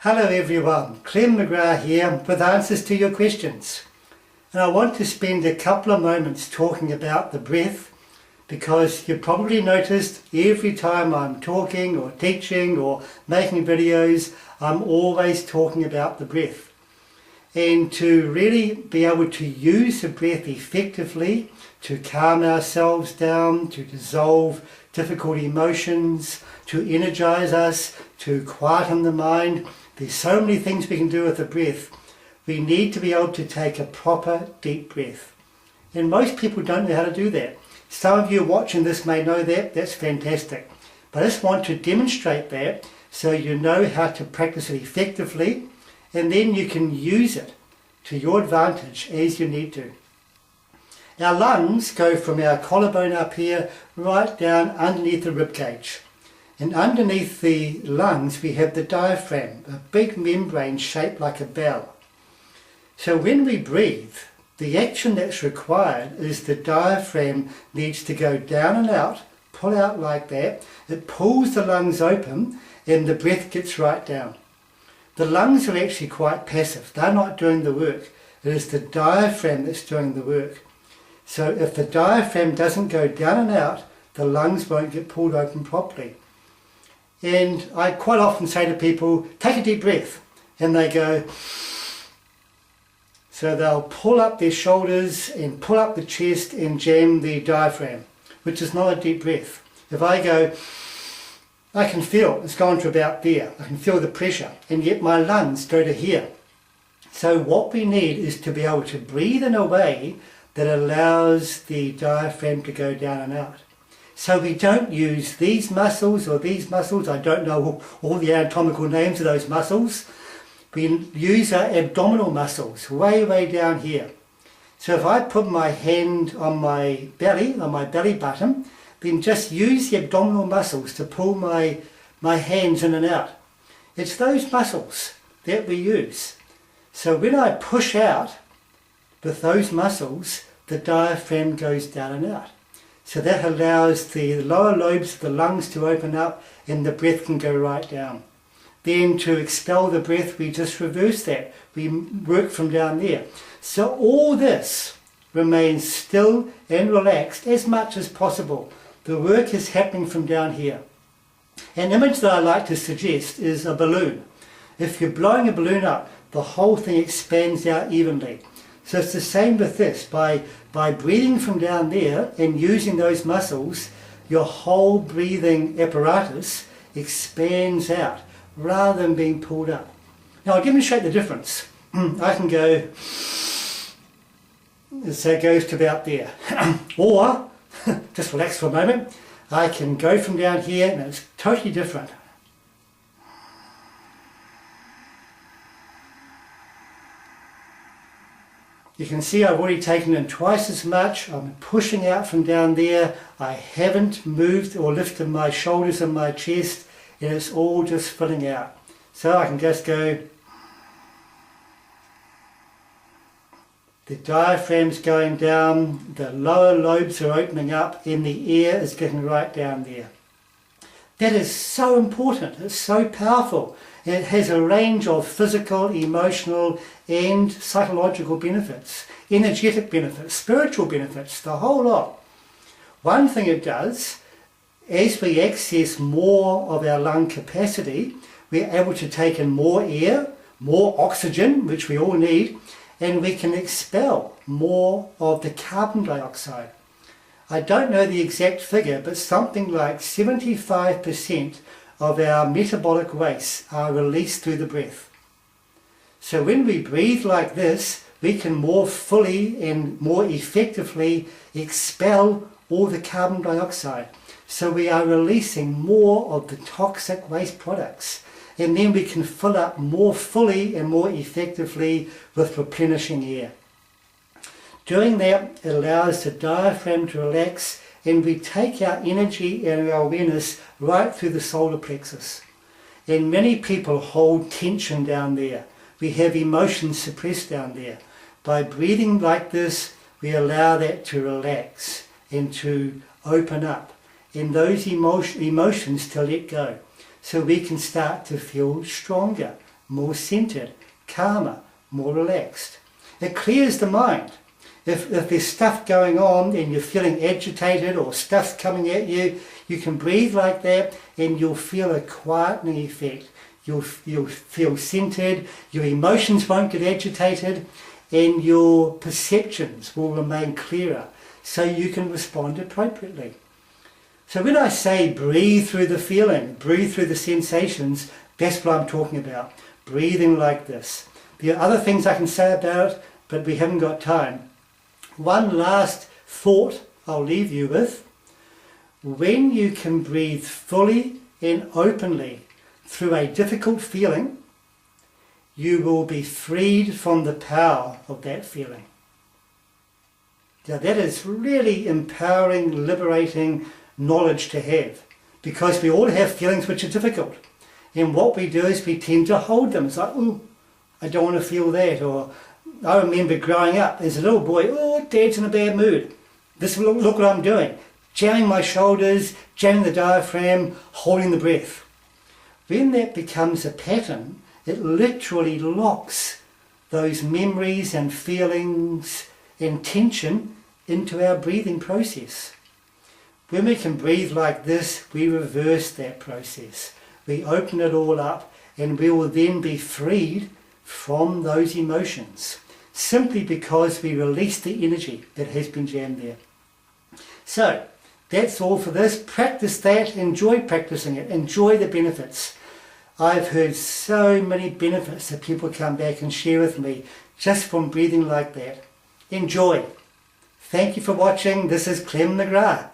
Hello everyone, Clem McGrath here with answers to your questions. And I want to spend a couple of moments talking about the breath, because you probably noticed every time I'm talking or teaching or making videos, I'm always talking about the breath. And to really be able to use the breath effectively to calm ourselves down, to dissolve difficult emotions, to energize us, to quieten the mind. There's so many things we can do with the breath. We need to be able to take a proper deep breath. And most people don't know how to do that. Some of you watching this may know that. That's fantastic. But I just want to demonstrate that so you know how to practice it effectively, and then you can use it to your advantage as you need to. Our lungs go from our collarbone up here right down underneath the rib cage. And underneath the lungs we have the diaphragm, a big membrane shaped like a bell. So when we breathe, the action that's required is the diaphragm needs to go down and out, pull out like that. It pulls the lungs open and the breath gets right down. The lungs are actually quite passive. They're not doing the work. It is the diaphragm that's doing the work. So if the diaphragm doesn't go down and out, the lungs won't get pulled open properly. And I quite often say to people, take a deep breath. And they go, so they'll pull up their shoulders and pull up the chest and jam the diaphragm, which is not a deep breath. If I go, I can feel it's gone to about there. I can feel the pressure, and yet my lungs go to here. So what we need is to be able to breathe in a way that allows the diaphragm to go down and out. So we don't use these muscles or these muscles. I don't know all the anatomical names of those muscles. We use our abdominal muscles way down here. So if I put my hand on my belly button, then just use the abdominal muscles to pull my hands in and out. It's those muscles that we use. So when I push out with those muscles, the diaphragm goes down and out. So that allows the lower lobes of the lungs to open up and the breath can go right down. Then to expel the breath, we just reverse that. We work from down there. So all this remains still and relaxed as much as possible. The work is happening from down here. An image that I like to suggest is a balloon. If you're blowing a balloon up, the whole thing expands out evenly. So it's the same with this. By breathing from down there and using those muscles, your whole breathing apparatus expands out rather than being pulled up. Now I'll demonstrate the difference. I can go, so it goes to about there. Or, just relax for a moment, I can go from down here and it's totally different. You can see I've already taken in twice as much. I'm pushing out from down there. I haven't moved or lifted my shoulders and my chest, and it's all just filling out. So I can just go, the diaphragm's going down, the lower lobes are opening up, and the air is getting right down there. That is so important, it's so powerful. It has a range of physical, emotional and psychological benefits, energetic benefits, spiritual benefits, the whole lot. One thing it does, as we access more of our lung capacity, we're able to take in more air, more oxygen, which we all need, and we can expel more of the carbon dioxide. I don't know the exact figure, but something like 75% of our metabolic wastes are released through the breath. So when we breathe like this, we can more fully and more effectively expel all the carbon dioxide. So we are releasing more of the toxic waste products. And then we can fill up more fully and more effectively with replenishing air. Doing that allows the diaphragm to relax, and we take our energy and our awareness right through the solar plexus. And many people hold tension down there. We have emotions suppressed down there. By breathing like this, we allow that to relax and to open up, and those emotions to let go. So we can start to feel stronger, more centered, calmer, more relaxed. It clears the mind. If there's stuff going on and you're feeling agitated or stuff's coming at you, you can breathe like that and you'll feel a quietening effect. You'll feel centered, your emotions won't get agitated, and your perceptions will remain clearer so you can respond appropriately. So when I say breathe through the feeling, breathe through the sensations, that's what I'm talking about. Breathing like this. There are other things I can say about it, but we haven't got time. One last thought I'll leave you with. When you can breathe fully and openly through a difficult feeling, you will be freed from the power of that feeling. Now that is really empowering, liberating knowledge to have, because we all have feelings which are difficult. And what we do is we tend to hold them. It's like, oh, I don't want to feel that. Or I remember growing up as a little boy, oh, Dad's in a bad mood. Look what I'm doing. Jamming my shoulders, jamming the diaphragm, holding the breath. When that becomes a pattern, it literally locks those memories and feelings and tension into our breathing process. When we can breathe like this, we reverse that process. We open it all up and we will then be freed from those emotions, simply because we release the energy that has been jammed there. So, that's all for this. Practice that, enjoy practicing it, enjoy the benefits. I've heard so many benefits that people come back and share with me just from breathing like that. Enjoy. Thank you for watching. This is Clem McGrath.